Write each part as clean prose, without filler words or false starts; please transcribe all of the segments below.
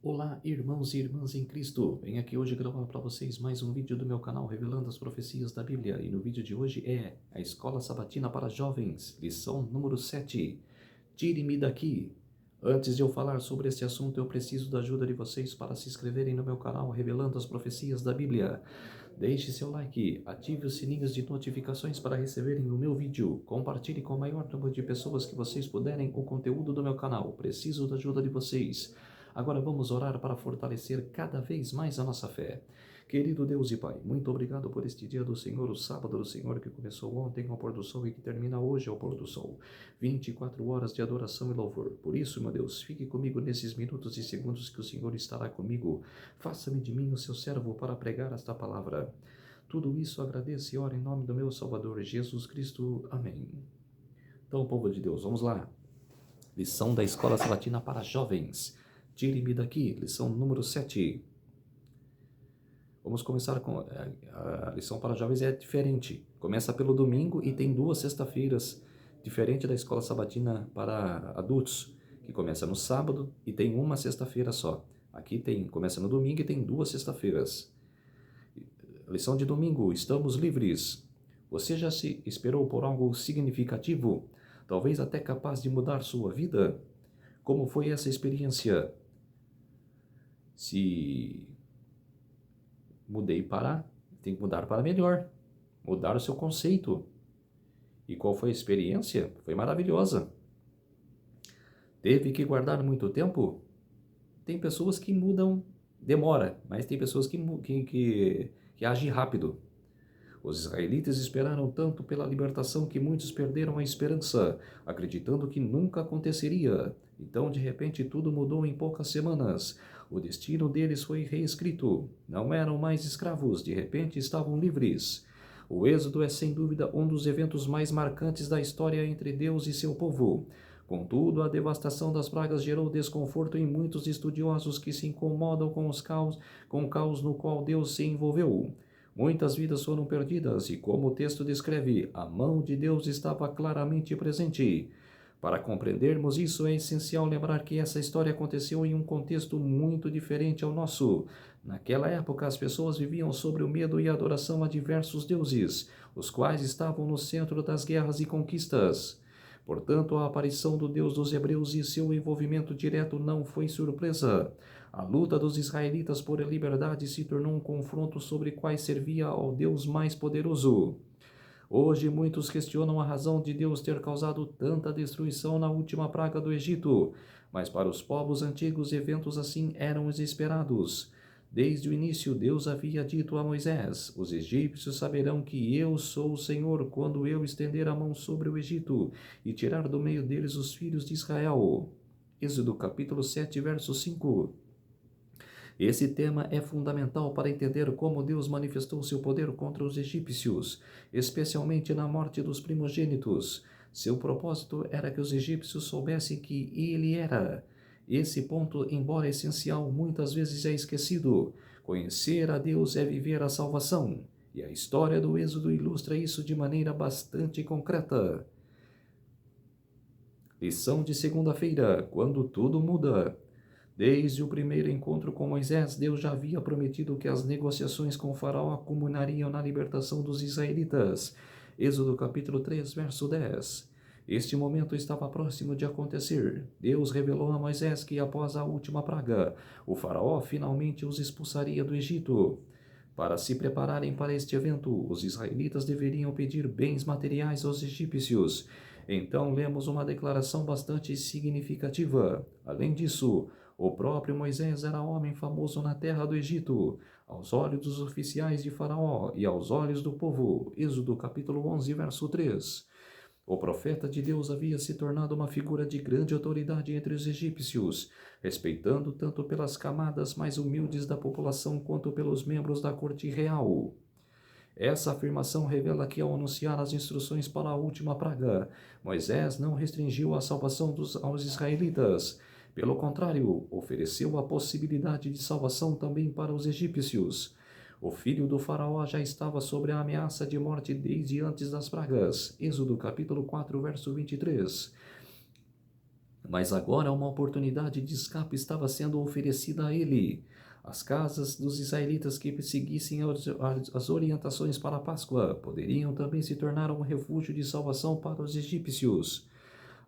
Olá, irmãos e irmãs em Cristo. Venho aqui hoje gravar para vocês mais um vídeo do meu canal revelando as profecias da Bíblia. E no vídeo de hoje é a Escola Sabatina para Jovens, lição número 7. Tire-me daqui. Antes de eu falar sobre este assunto, eu preciso da ajuda de vocês para se inscreverem no meu canal revelando as profecias da Bíblia. Deixe seu like, ative os sininhos de notificações para receberem o meu vídeo. Compartilhe com o maior número de pessoas que vocês puderem o conteúdo do meu canal. Preciso da ajuda de vocês. Agora vamos orar para fortalecer cada vez mais a nossa fé. Querido Deus e Pai, muito obrigado por este dia do Senhor, o sábado do Senhor que começou ontem ao pôr do sol e que termina hoje ao pôr do sol. 24 horas de adoração e louvor. Por isso, meu Deus, fique comigo nesses minutos e segundos que o Senhor estará comigo. Faça-me de mim o seu servo para pregar esta palavra. Tudo isso agradeço e oro em nome do meu Salvador Jesus Cristo. Amém. Então, povo de Deus, vamos lá. Lição da Escola Sabatina para Jovens. Tire-me daqui, lição número 7. Vamos começar com a lição para jovens é diferente. Começa pelo domingo e tem 2 sexta-feiras, diferente da escola sabatina para adultos, que começa no sábado e tem uma sexta-feira só. Aqui começa no domingo e tem 2 sexta-feiras. Lição de domingo, estamos livres. Você já se esperou por algo significativo, talvez até capaz de mudar sua vida? Como foi essa experiência? Se tem que mudar para melhor, mudar o seu conceito. E qual foi a experiência? Foi maravilhosa. Teve que guardar muito tempo? Tem pessoas que mudam, demora, mas tem pessoas que agem rápido. Os israelitas esperaram tanto pela libertação que muitos perderam a esperança, acreditando que nunca aconteceria. Então, de repente, tudo mudou em poucas semanas. O destino deles foi reescrito. Não eram mais escravos, de repente estavam livres. O Êxodo é, sem dúvida, um dos eventos mais marcantes da história entre Deus e seu povo. Contudo, a devastação das pragas gerou desconforto em muitos estudiosos que se incomodam com o caos no qual Deus se envolveu. Muitas vidas foram perdidas e, como o texto descreve, a mão de Deus estava claramente presente. Para compreendermos isso, é essencial lembrar que essa história aconteceu em um contexto muito diferente ao nosso. Naquela época, as pessoas viviam sob o medo e a adoração a diversos deuses, os quais estavam no centro das guerras e conquistas. Portanto, a aparição do Deus dos Hebreus e seu envolvimento direto não foi surpresa. A luta dos israelitas por liberdade se tornou um confronto sobre quais servia ao Deus mais poderoso. Hoje, muitos questionam a razão de Deus ter causado tanta destruição na última praga do Egito, mas para os povos antigos, eventos assim eram esperados. Desde o início, Deus havia dito a Moisés: os egípcios saberão que eu sou o Senhor quando eu estender a mão sobre o Egito e tirar do meio deles os filhos de Israel. Êxodo capítulo 7, verso 5. Esse tema é fundamental para entender como Deus manifestou seu poder contra os egípcios, especialmente na morte dos primogênitos. Seu propósito era que os egípcios soubessem que ele era. Esse ponto, embora essencial, muitas vezes é esquecido. Conhecer a Deus é viver a salvação, e a história do Êxodo ilustra isso de maneira bastante concreta. Lição de segunda-feira, quando tudo muda. Desde o primeiro encontro com Moisés, Deus já havia prometido que as negociações com Faraó culminariam na libertação dos israelitas. Êxodo capítulo 3, verso 10. Este momento estava próximo de acontecer. Deus revelou a Moisés que após a última praga, o Faraó finalmente os expulsaria do Egito. Para se prepararem para este evento, os israelitas deveriam pedir bens materiais aos egípcios. Então lemos uma declaração bastante significativa. Além disso, o próprio Moisés era homem famoso na terra do Egito, aos olhos dos oficiais de Faraó e aos olhos do povo. Êxodo capítulo 11, verso 3. O profeta de Deus havia se tornado uma figura de grande autoridade entre os egípcios, respeitando tanto pelas camadas mais humildes da população quanto pelos membros da corte real. Essa afirmação revela que, ao anunciar as instruções para a última praga, Moisés não restringiu a salvação aos israelitas. Pelo contrário, ofereceu a possibilidade de salvação também para os egípcios. O filho do faraó já estava sob a ameaça de morte desde antes das pragas. Êxodo capítulo 4, verso 23. Mas agora uma oportunidade de escape estava sendo oferecida a ele. As casas dos israelitas que seguissem as orientações para a Páscoa poderiam também se tornar um refúgio de salvação para os egípcios.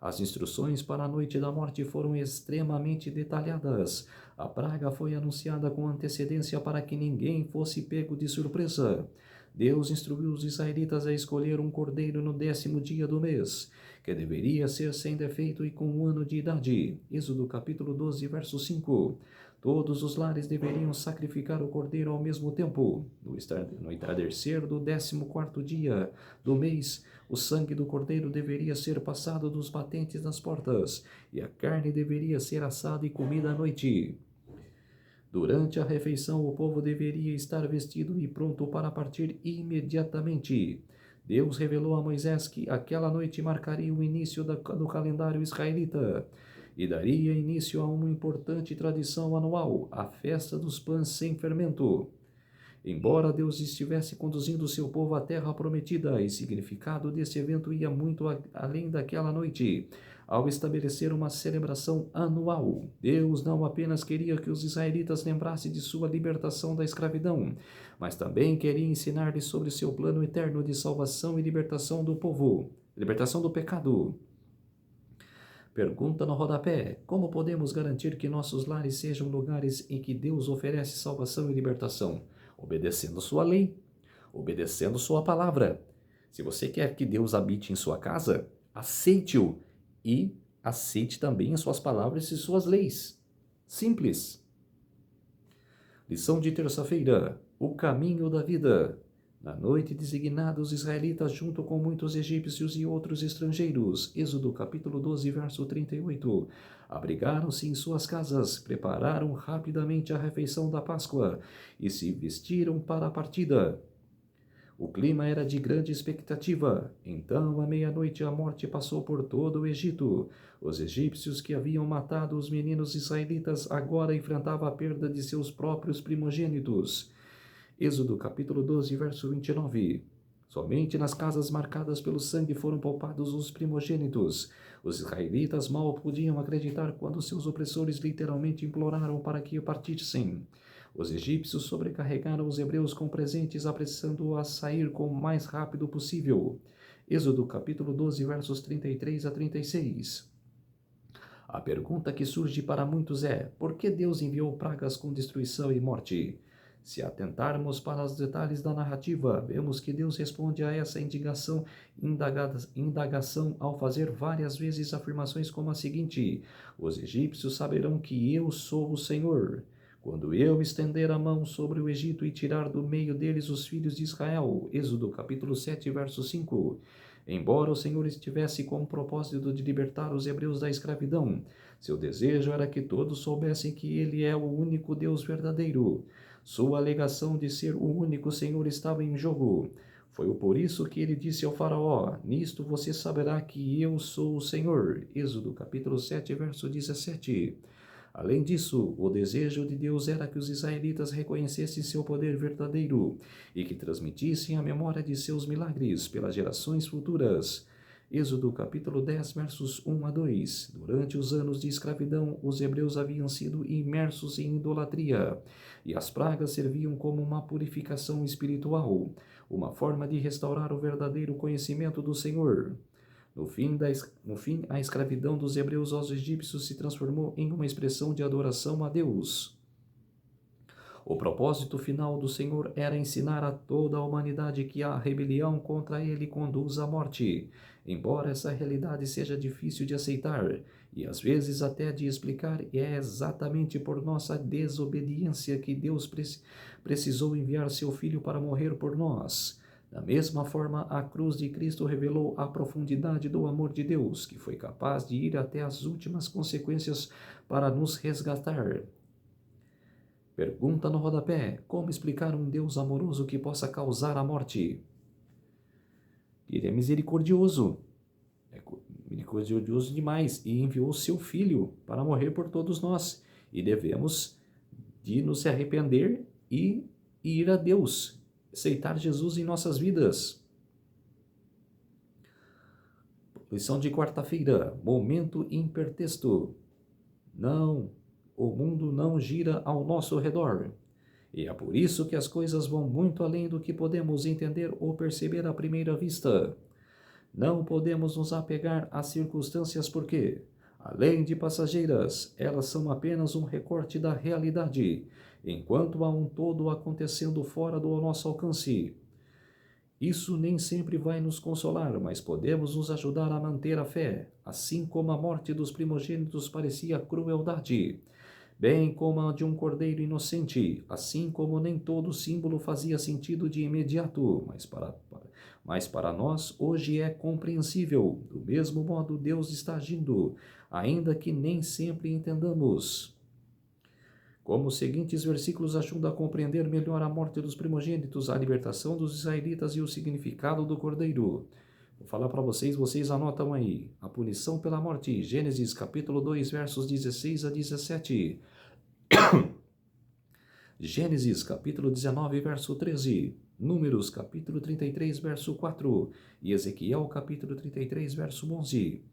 As instruções para a noite da morte foram extremamente detalhadas. A praga foi anunciada com antecedência para que ninguém fosse pego de surpresa. Deus instruiu os israelitas a escolher um cordeiro no 10º dia do mês, que deveria ser sem defeito e com 1 ano de idade. Êxodo capítulo 12, verso 5. Todos os lares deveriam sacrificar o cordeiro ao mesmo tempo. No entardecer do 14º dia do mês, o sangue do cordeiro deveria ser passado dos batentes das portas, e a carne deveria ser assada e comida à noite. Durante a refeição, o povo deveria estar vestido e pronto para partir imediatamente. Deus revelou a Moisés que aquela noite marcaria o início do calendário israelita e daria início a uma importante tradição anual, a festa dos pães sem fermento. Embora Deus estivesse conduzindo seu povo à terra prometida, o significado desse evento ia muito além daquela noite. Ao estabelecer uma celebração anual, Deus não apenas queria que os israelitas lembrassem de sua libertação da escravidão, mas também queria ensinar-lhes sobre seu plano eterno de salvação e libertação do povo, libertação do pecado. Pergunta no rodapé: como podemos garantir que nossos lares sejam lugares em que Deus oferece salvação e libertação? Obedecendo sua lei, obedecendo sua palavra. Se você quer que Deus habite em sua casa, aceite-o e aceite também as suas palavras e suas leis. Simples. Lição de terça-feira: o caminho da vida. Na noite designada, os israelitas, junto com muitos egípcios e outros estrangeiros, Êxodo capítulo 12, verso 38, abrigaram-se em suas casas, prepararam rapidamente a refeição da Páscoa e se vestiram para a partida. O clima era de grande expectativa. Então, à meia-noite, a morte passou por todo o Egito. Os egípcios que haviam matado os meninos israelitas agora enfrentavam a perda de seus próprios primogênitos. Êxodo capítulo 12, verso 29. Somente nas casas marcadas pelo sangue foram poupados os primogênitos. Os israelitas mal podiam acreditar quando seus opressores literalmente imploraram para que partissem. Os egípcios sobrecarregaram os hebreus com presentes, apressando-os a sair com o mais rápido possível. Êxodo capítulo 12, versos 33 a 36. A pergunta que surge para muitos é: por que Deus enviou pragas com destruição e morte? Se atentarmos para os detalhes da narrativa, vemos que Deus responde a essa indagação ao fazer várias vezes afirmações como a seguinte: os egípcios saberão que eu sou o Senhor, quando eu estender a mão sobre o Egito e tirar do meio deles os filhos de Israel. Êxodo capítulo 7, verso 5. Embora o Senhor estivesse com o propósito de libertar os hebreus da escravidão, seu desejo era que todos soubessem que ele é o único Deus verdadeiro. Sua alegação de ser o único Senhor estava em jogo. Foi por isso que ele disse ao faraó: nisto você saberá que eu sou o Senhor. Êxodo capítulo 7, verso 17. Além disso, o desejo de Deus era que os israelitas reconhecessem seu poder verdadeiro e que transmitissem a memória de seus milagres pelas gerações futuras. Êxodo capítulo 10, versos 1 a 2. Durante os anos de escravidão, os hebreus haviam sido imersos em idolatria, e as pragas serviam como uma purificação espiritual, uma forma de restaurar o verdadeiro conhecimento do Senhor. No fim, a escravidão dos hebreus aos egípcios se transformou em uma expressão de adoração a Deus. O propósito final do Senhor era ensinar a toda a humanidade que a rebelião contra ele conduz à morte. Embora essa realidade seja difícil de aceitar e às vezes até de explicar, é exatamente por nossa desobediência que Deus precisou enviar seu Filho para morrer por nós. Da mesma forma, a cruz de Cristo revelou a profundidade do amor de Deus, que foi capaz de ir até as últimas consequências para nos resgatar. Pergunta no rodapé: como explicar um Deus amoroso que possa causar a morte? Ele é misericordioso demais, e enviou seu Filho para morrer por todos nós, e devemos de nos arrepender e ir a Deus, aceitar Jesus em nossas vidas. Lição de quarta-feira, momento hipertexto. Não, o mundo não gira ao nosso redor. E é por isso que as coisas vão muito além do que podemos entender ou perceber à primeira vista. Não podemos nos apegar às circunstâncias porque, além de passageiras, elas são apenas um recorte da realidade, enquanto há um todo acontecendo fora do nosso alcance. Isso nem sempre vai nos consolar, mas podemos nos ajudar a manter a fé, assim como a morte dos primogênitos parecia crueldade, bem como a de um cordeiro inocente, assim como nem todo símbolo fazia sentido de imediato, mas para nós hoje é compreensível. Do mesmo modo, Deus está agindo, ainda que nem sempre entendamos. Como os seguintes versículos ajudam a compreender melhor a morte dos primogênitos, a libertação dos israelitas e o significado do cordeiro. Vou falar para vocês anotam aí. A punição pela morte, Gênesis capítulo 2, versos 16 a 17. Gênesis capítulo 19, verso 13. Números capítulo 33, verso 4. E Ezequiel capítulo 33, verso 11.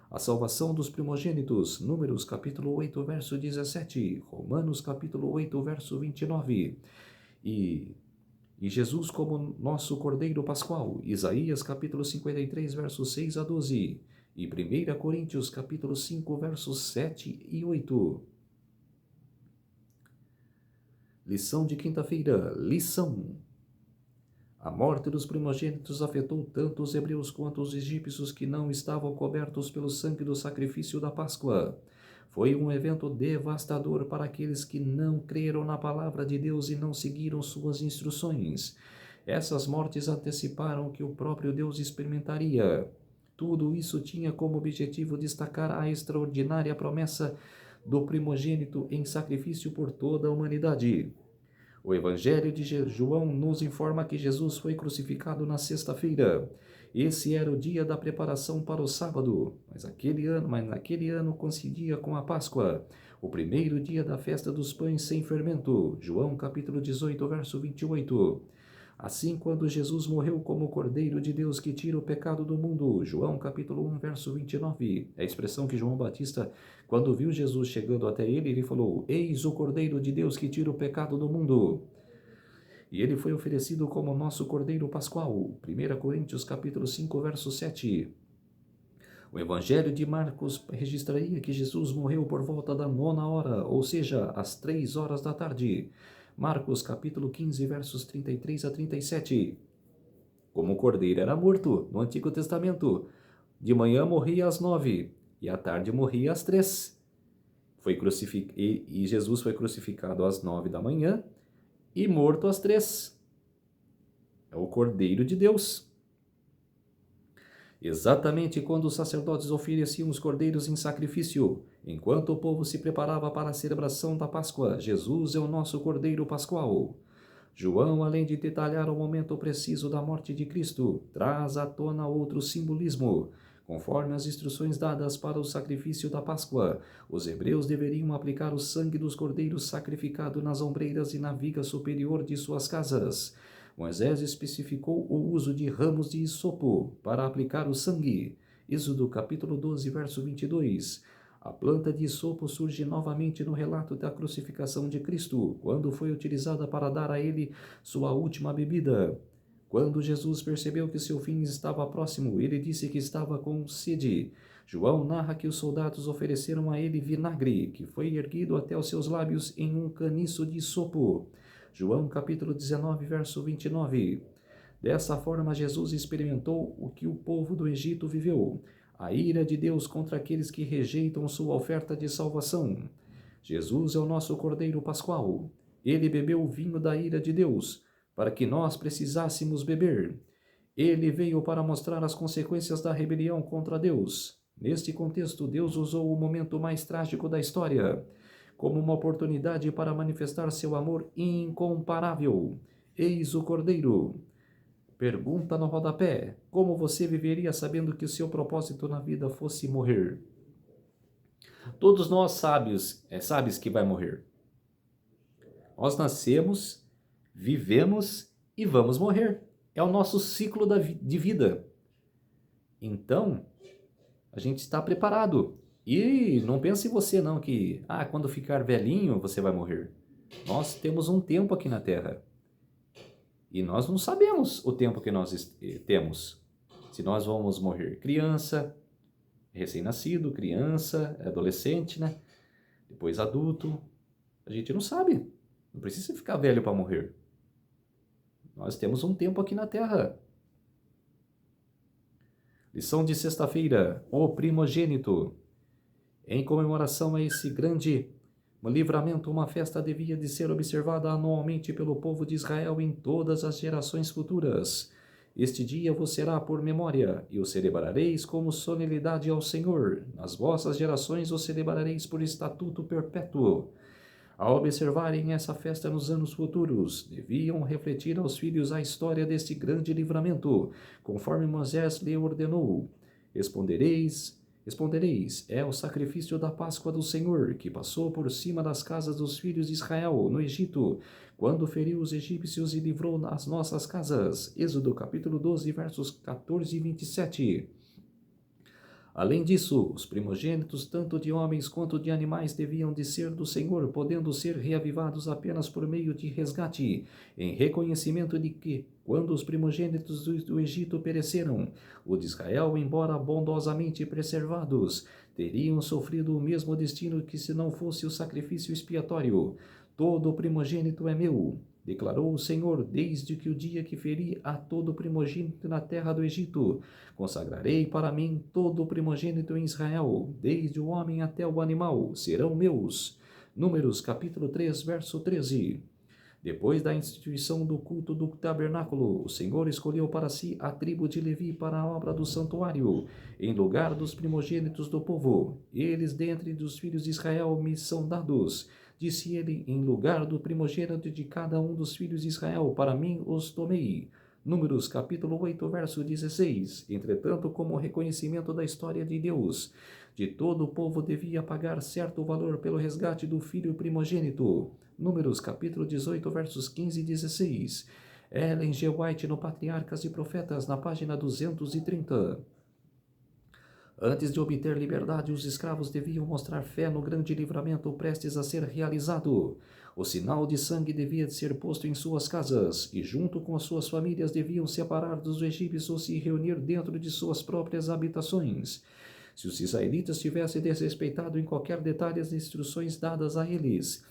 A salvação dos primogênitos, Números capítulo 8, verso 17, Romanos capítulo 8, verso 29, e Jesus como nosso Cordeiro Pascual, Isaías capítulo 53, versos 6 a 12, e 1 Coríntios capítulo 5, versos 7 e 8. Lição de quinta-feira, lição. A morte dos primogênitos afetou tanto os hebreus quanto os egípcios que não estavam cobertos pelo sangue do sacrifício da Páscoa. Foi um evento devastador para aqueles que não creram na palavra de Deus e não seguiram suas instruções. Essas mortes anteciparam o que o próprio Deus experimentaria. Tudo isso tinha como objetivo destacar a extraordinária promessa do primogênito em sacrifício por toda a humanidade. O Evangelho de João nos informa que Jesus foi crucificado na sexta-feira. Esse era o dia da preparação para o sábado, mas naquele ano coincidia com a Páscoa, o primeiro dia da festa dos pães sem fermento. João capítulo 18, verso 28. Assim, quando Jesus morreu como Cordeiro de Deus que tira o pecado do mundo, João capítulo 1, verso 29, é a expressão que João Batista, quando viu Jesus chegando até ele falou: Eis o Cordeiro de Deus que tira o pecado do mundo. E ele foi oferecido como nosso Cordeiro Pascual, 1 Coríntios capítulo 5, verso 7. O Evangelho de Marcos registraria que Jesus morreu por volta da 9ª, ou seja, às 3 horas da tarde. Marcos capítulo 15, versos 33 a 37. Como o cordeiro era morto no Antigo Testamento, de manhã morria às 9 e à tarde morria às 3. E Jesus foi crucificado às 9 da manhã e morto às 3. É o Cordeiro de Deus. Exatamente quando os sacerdotes ofereciam os cordeiros em sacrifício, enquanto o povo se preparava para a celebração da Páscoa, Jesus é o nosso Cordeiro Pascual. João, além de detalhar o momento preciso da morte de Cristo, traz à tona outro simbolismo. Conforme as instruções dadas para o sacrifício da Páscoa, os hebreus deveriam aplicar o sangue dos cordeiros sacrificado nas ombreiras e na viga superior de suas casas. Moisés especificou o uso de ramos de hisopo para aplicar o sangue. Êxodo capítulo 12, verso 22. A planta de hisopo surge novamente no relato da crucificação de Cristo, quando foi utilizada para dar a ele sua última bebida. Quando Jesus percebeu que seu fim estava próximo, ele disse que estava com sede. João narra que os soldados ofereceram a ele vinagre, que foi erguido até os seus lábios em um caniço de hisopo. João capítulo 19, verso 29. Dessa forma, Jesus experimentou o que o povo do Egito viveu: a ira de Deus contra aqueles que rejeitam sua oferta de salvação. Jesus é o nosso Cordeiro Pascual. Ele bebeu o vinho da ira de Deus, para que nós precisássemos beber. Ele veio para mostrar as consequências da rebelião contra Deus. Neste contexto, Deus usou o momento mais trágico da história como uma oportunidade para manifestar seu amor incomparável. Eis o Cordeiro. Pergunta no rodapé: como você viveria sabendo que o seu propósito na vida fosse morrer? Todos nós sabes que vai morrer. Nós nascemos, vivemos e vamos morrer. É o nosso ciclo de vida. Então, A gente está preparado. E não pense em você não que, quando ficar velhinho você vai morrer. Nós temos um tempo aqui na Terra. E nós não sabemos o tempo que nós temos. Se nós vamos morrer criança, recém-nascido, criança, adolescente, né? Depois adulto. A gente não sabe. Não precisa ficar velho para morrer. Nós temos um tempo aqui na Terra. Lição de sexta-feira, o primogênito. Em comemoração a esse grande livramento, uma festa devia de ser observada anualmente pelo povo de Israel em todas as gerações futuras. Este dia vos será por memória, e o celebrareis como solenidade ao Senhor. Nas vossas gerações o celebrareis por estatuto perpétuo. Ao observarem essa festa nos anos futuros, deviam refletir aos filhos a história deste grande livramento, conforme Moisés lhe ordenou. Respondereis, é o sacrifício da Páscoa do Senhor, que passou por cima das casas dos filhos de Israel, no Egito, quando feriu os egípcios e livrou as nossas casas. Êxodo capítulo 12, versos 14 e 27. Além disso, os primogênitos, tanto de homens quanto de animais, deviam de ser do Senhor, podendo ser reavivados apenas por meio de resgate, em reconhecimento de que, quando os primogênitos do Egito pereceram, o de Israel, embora bondosamente preservados, teriam sofrido o mesmo destino que se não fosse o sacrifício expiatório. Todo primogênito é meu, declarou o Senhor, desde que o dia que feri a todo primogênito na terra do Egito. Consagrarei para mim todo o primogênito em Israel, desde o homem até o animal, serão meus. Números capítulo 3, verso 13. Depois da instituição do culto do tabernáculo, o Senhor escolheu para si a tribo de Levi para a obra do santuário, em lugar dos primogênitos do povo. Eles, dentre dos filhos de Israel, me são dados. Disse ele, em lugar do primogênito de cada um dos filhos de Israel, para mim os tomei. Números capítulo 8, verso 16. Entretanto, como reconhecimento da história de Deus, de todo o povo devia pagar certo valor pelo resgate do filho primogênito. Números capítulo 18, versos 15 e 16. Ellen G. White no Patriarcas e Profetas, na página 230. Antes de obter liberdade, os escravos deviam mostrar fé no grande livramento prestes a ser realizado. O sinal de sangue devia ser posto em suas casas, e junto com as suas famílias deviam separar dos egípcios e se reunir dentro de suas próprias habitações. Se os israelitas tivessem desrespeitado em qualquer detalhe as instruções dadas a eles,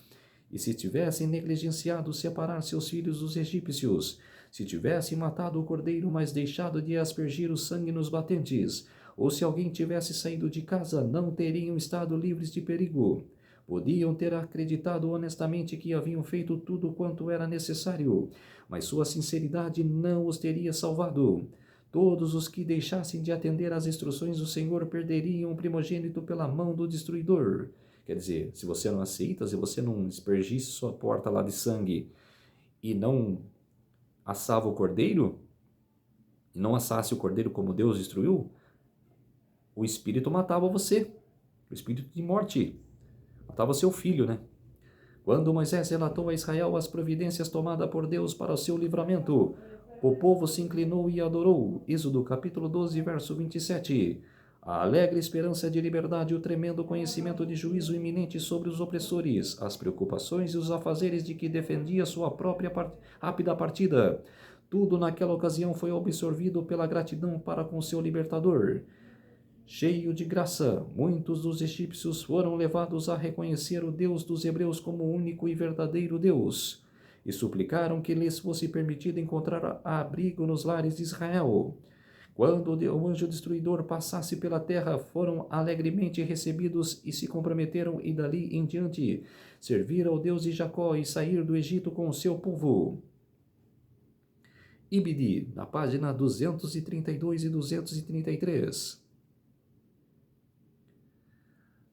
e se tivessem negligenciado separar seus filhos dos egípcios, se tivessem matado o cordeiro, mas deixado de aspergir o sangue nos batentes, ou se alguém tivesse saído de casa, não teriam estado livres de perigo. Podiam ter acreditado honestamente que haviam feito tudo quanto era necessário, mas sua sinceridade não os teria salvado. Todos os que deixassem de atender às instruções do Senhor perderiam o primogênito pela mão do destruidor. Quer dizer, se você não aceita, se você não aspergisse sua porta lá de sangue e não assava o cordeiro, e não assasse o cordeiro como Deus instruiu, o espírito matava você, o espírito de morte, matava seu filho, né? Quando Moisés relatou a Israel as providências tomadas por Deus para o seu livramento, o povo se inclinou e adorou. Êxodo capítulo 12, verso 27. A alegre esperança de liberdade e o tremendo conhecimento de juízo iminente sobre os opressores, as preocupações e os afazeres de que defendia sua própria rápida partida. Tudo naquela ocasião foi absorvido pela gratidão para com seu libertador. Cheio de graça, muitos dos egípcios foram levados a reconhecer o Deus dos hebreus como o único e verdadeiro Deus, e suplicaram que lhes fosse permitido encontrar abrigo nos lares de Israel. Quando o anjo destruidor passasse pela terra, foram alegremente recebidos e se comprometeram e dali em diante servir ao Deus de Jacó e sair do Egito com o seu povo. Ibid, na página 232 e 233.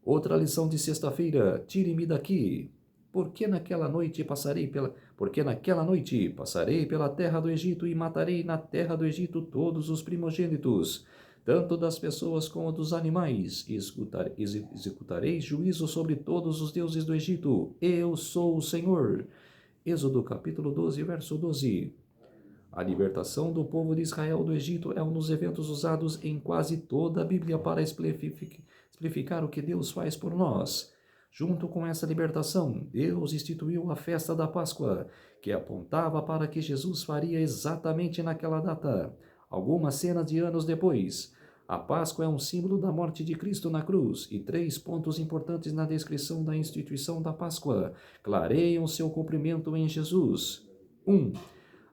Outra lição de sexta-feira, tire-me daqui. Porque naquela noite passarei pela terra do Egito e matarei na terra do Egito todos os primogênitos, tanto das pessoas como dos animais, e executarei juízo sobre todos os deuses do Egito. Eu sou o Senhor. Êxodo capítulo 12, verso 12. A libertação do povo de Israel do Egito é um dos eventos usados em quase toda a Bíblia para explicar o que Deus faz por nós. Junto com essa libertação, Deus instituiu a festa da Páscoa, que apontava para que Jesus faria exatamente naquela data. Algumas cenas de anos depois, a Páscoa é um símbolo da morte de Cristo na cruz, e 3 pontos importantes na descrição da instituição da Páscoa clareiam seu cumprimento em Jesus. 1.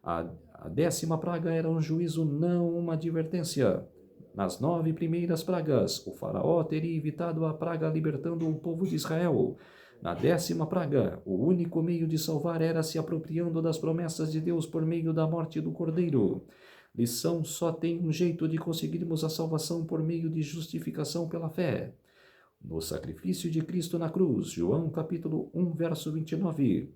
A 10ª praga era um juízo, não uma advertência. Nas 9 primeiras pragas, o faraó teria evitado a praga libertando o povo de Israel. Na 10ª praga, o único meio de salvar era se apropriando das promessas de Deus por meio da morte do cordeiro. Lição: só tem um jeito de conseguirmos a salvação por meio de justificação pela fé. No sacrifício de Cristo na cruz, João capítulo 1, verso 29.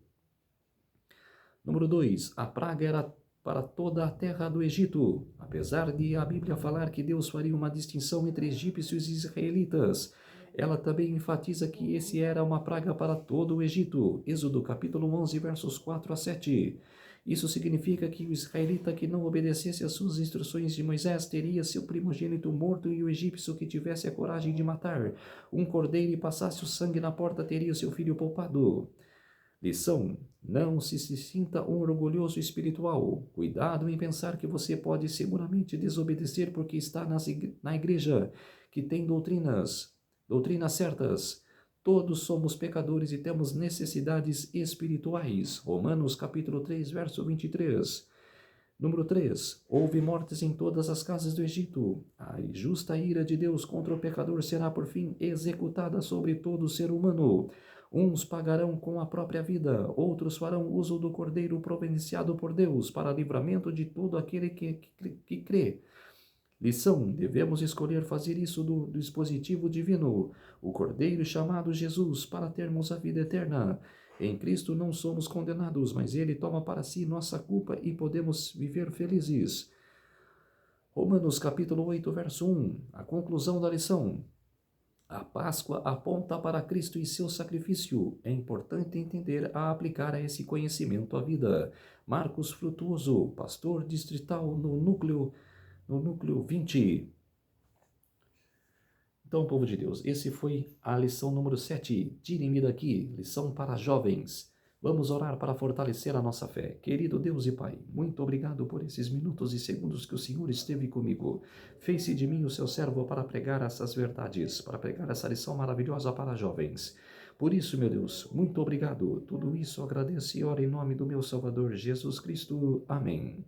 Número 2. A praga era para toda a terra do Egito. Apesar de a Bíblia falar que Deus faria uma distinção entre egípcios e israelitas, ela também enfatiza que esse era uma praga para todo o Egito. Êxodo capítulo 11, versos 4 a 7. Isso significa que o israelita que não obedecesse às suas instruções de Moisés teria seu primogênito morto, e o egípcio que tivesse a coragem de matar um cordeiro e passasse o sangue na porta teria seu filho poupado. Lição: não se sinta um orgulhoso espiritual. Cuidado em pensar que você pode seguramente desobedecer porque está na igreja, que tem doutrinas certas. Todos somos pecadores e temos necessidades espirituais. Romanos capítulo 3, verso 23. Número 3. Houve mortes em todas as casas do Egito. A justa ira de Deus contra o pecador será por fim executada sobre todo ser humano. Uns pagarão com a própria vida, outros farão uso do cordeiro providenciado por Deus para livramento de todo aquele que crê. Lição: devemos escolher fazer isso do dispositivo divino, o cordeiro chamado Jesus, para termos a vida eterna. Em Cristo não somos condenados, mas Ele toma para si nossa culpa e podemos viver felizes. Romanos capítulo 8, verso 1. A conclusão da lição. A Páscoa aponta para Cristo e seu sacrifício. É importante entender a aplicar esse conhecimento à vida. Marcos Frutuoso, pastor distrital no núcleo 20. Então, povo de Deus, esse foi a lição número 7. Tirem-me daqui, lição para jovens. Vamos orar para fortalecer a nossa fé. Querido Deus e Pai, muito obrigado por esses minutos e segundos que o Senhor esteve comigo. Fez-se de mim o seu servo para pregar essas verdades, para pregar essa lição maravilhosa para jovens. Por isso, meu Deus, muito obrigado. Tudo isso agradeço e oro em nome do meu Salvador Jesus Cristo. Amém.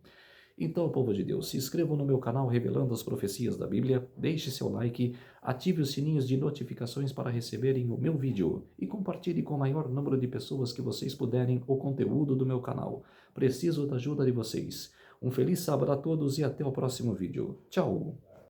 Então, povo de Deus, se inscrevam no meu canal Revelando as Profecias da Bíblia, deixe seu like, ative os sininhos de notificações para receberem o meu vídeo e compartilhe com o maior número de pessoas que vocês puderem o conteúdo do meu canal. Preciso da ajuda de vocês. Um feliz sábado a todos e até o próximo vídeo. Tchau!